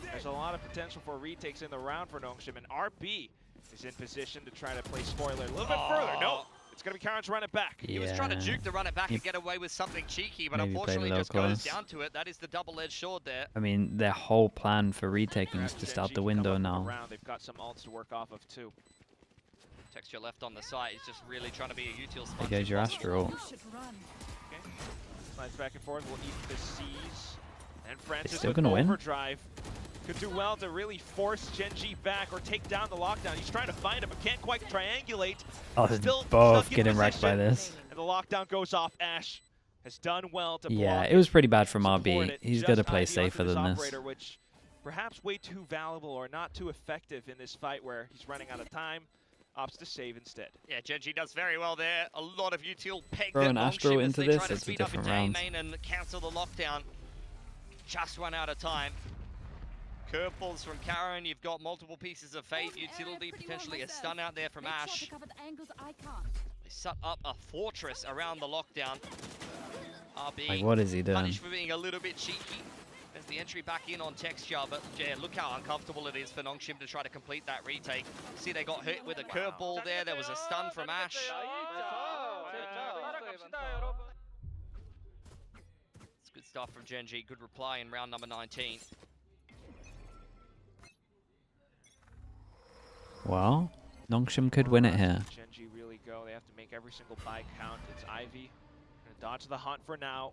there's a lot of potential for retakes in the round for NONGSHIM, and RB is in position to try to play spoiler a little bit further. No, it's going to be Karen's run it back.
He was trying to juke to run it back and get away with something cheeky, but unfortunately just goes down to it. That is the double-edged sword there.
I mean, their whole plan for retaking is just out the window now.
They've got some ults to work off of too.
Texture left on the side. He's just really trying to be a util sponge.
There goes your Astro.
Okay. Slides back and forth. We'll eat the C's. And Francis
still
with
gonna win.
overdrive could do well to really force Gen.G back or take down the lockdown. He's trying to find him, but can't quite triangulate.
Oh,
Still
both
stuck in
getting wrecked by
position.
this.
And the lockdown goes off. Ash has done well to
Yeah,
block
it was pretty bad from
support
RB.
it.
He's
Just
got to play
Ivy onto
safer than this.
operator, which perhaps way too valuable or not too effective in this fight where he's running out of time. Opts to save instead.
Yeah, Gen.G does very well there. A lot of util pegged
Throw
at
an Astro
NONGSHIM as
into
they
this,
try to
it's a
speed up
different
into A
round.
main and cancel the lockdown. Just run out of time. Curveballs from Karen. You've got multiple pieces of Fade utility, potentially a stun out there from Ash. They set up a fortress around the lockdown. RB
Like, what is he doing?
punished for being a little bit cheeky. There's the entry back in on Texture, but yeah, look how uncomfortable it is for NONGSHIM to try to complete that retake. See, they got hit with a curveball there. There was a stun from Ash. It's good stuff from Gen.G. Good reply in round number 19.
Well, NONGSHIM could win it here.
Gen.G really go. They have to make every single buy count. It's Ivy. Gonna dodge the hunt for now.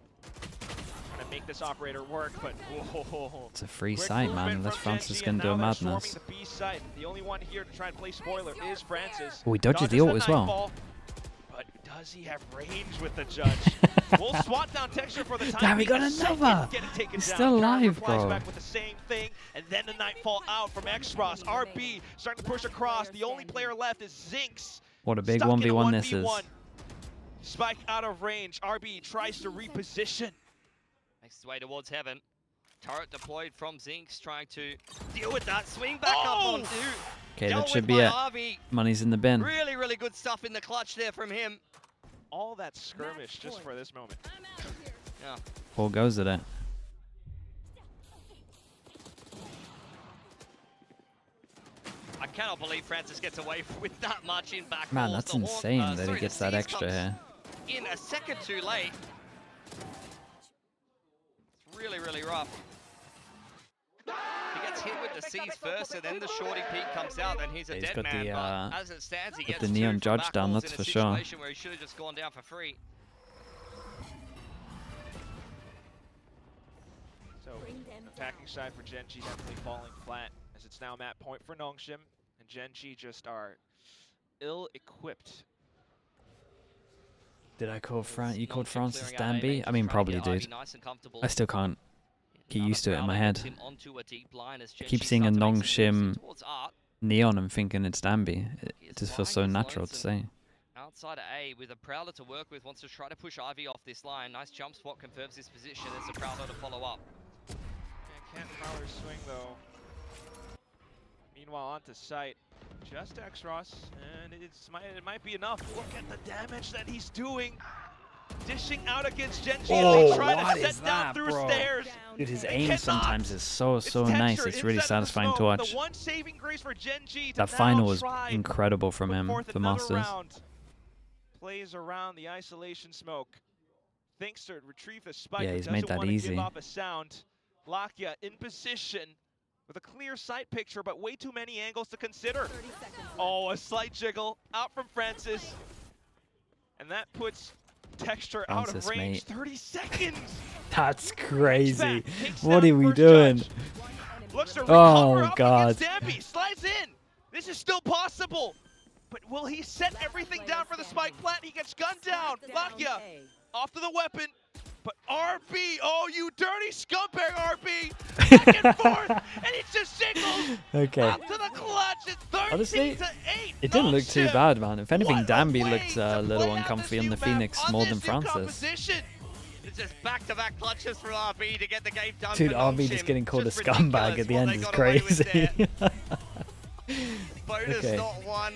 Trying to make this operator work, but whoa.
It's a free
Quick
site,
movement
man,
from
unless Francis
Gen.G,
can
and
do a
now they're swarming
madness.
the B site. The only one here to try and play spoiler is Francis.
Oh, he dodges the ult as well.
Nightfall, but does he have range with the judge? We'll swat down Texture for the time.
Damn, he got
being. A second
another.
to get it taken
He's
down.
still
Karen
alive,
replies
bro.
back with the same thing, and then the Nightfall out from X-Ross. RB starting to push across. The only player left is Zinx.
What a big
Stuck in
1v1 this is.
1v1. Spike out of range. RB tries to reposition.
Makes his way towards heaven. Turret deployed from Zinx, trying to deal with that. Swing back up on two.
Okay,
Dealt
that should
with
be
by
it.
RB.
Money's in the bin.
Really, really good stuff in the clutch there from him.
All that skirmish just for this moment.
Yeah.
4 goes at it.
I cannot believe Francis gets away with that much in back.
Man,
balls.
that's
The Hawk-
insane that
sorry,
he gets
the
that
Seas
extra
comes
here.
in a second too late. It's really, really rough. He gets hit with the C's first, and then the shorty peak comes out, then he's a
He's
dead
got
man.
the,
But as it stands, he
got
gets
the Neon
two from
Judge
back
down,
balls
that's
in
for
a
sure.
situation where he should have just gone down for free.
So, attacking side for Gen.G definitely falling flat, as it's now map point for NONGSHIM, and Gen.G just are ill-equipped.
Did I call France? You called
NONGSHIM
Francis
clearing out A
Danby?
main,
I
just
mean,
trying to
probably,
get
dude.
Ivy nice and comfortable.
I still can't get used to it in my head.
Him onto a deep line as
I keep
Gen.G
seeing a
start to make some moves in
NONGSHIM
towards Art.
neon and thinking it's Danby. It
He is
just feels
flying
so
his
natural to say.
lonesome outside of A with a Prowler to work with, wants to try to push Ivy off this line. Nice jump spot, confirms his position as a Prowler to follow up.
Yeah, can't Prowler swing though. Meanwhile, onto site, just Xross, and it might be enough. Look at the damage that he's doing. Dishing out against Gen.G as they try to set down through stairs.
Dude, his
They
aim
cannot.
sometimes is so nice.
textured
It's really
inside of the
satisfying to
smoke.
watch.
The one saving grace for Gen.G to
That
now
final was
try
incredible from
put
him
forth
for
another
Masters.
round. Plays around the isolation smoke. Thinks to retrieve the spike.
Yeah,
but
he's made
doesn't
that
wanna
easy.
Give off a sound. Lakia in position with a clear sight picture, but way too many angles to consider. Oh, a slight jiggle out from Francis. And that puts Texture out of
Francis,
range.
mate.
30 seconds.
That's crazy.
Takes
What
down
are we
first
doing?
judge. Looks to recover
Oh,
up
God.
against Dampy. Slides in. This is still possible. But will he set everything down for the spike plant? He gets gunned down. Lakia off to the weapon. But RB, oh, you dirty scumbag, RB. Back and forth. And he just singles.
Okay.
Up to the clutch. It's 13
Honestly,
to 8.
it didn't look too
NONGSHIM.
bad, man. If anything,
What a
Danby
way
looked
to
a little
play out
uncomfy
this
on the
new map
Phoenix
on
more
this
than
new
Francis.
composition.
It's just back-to-back clutches for RB to get the game done.
Dude,
for
RB
NONGSHIM.
just getting called a
Just
scumbag
ridiculous
at the
what
end
they
is
got away with
crazy.
there. Bonus
Okay.
not one.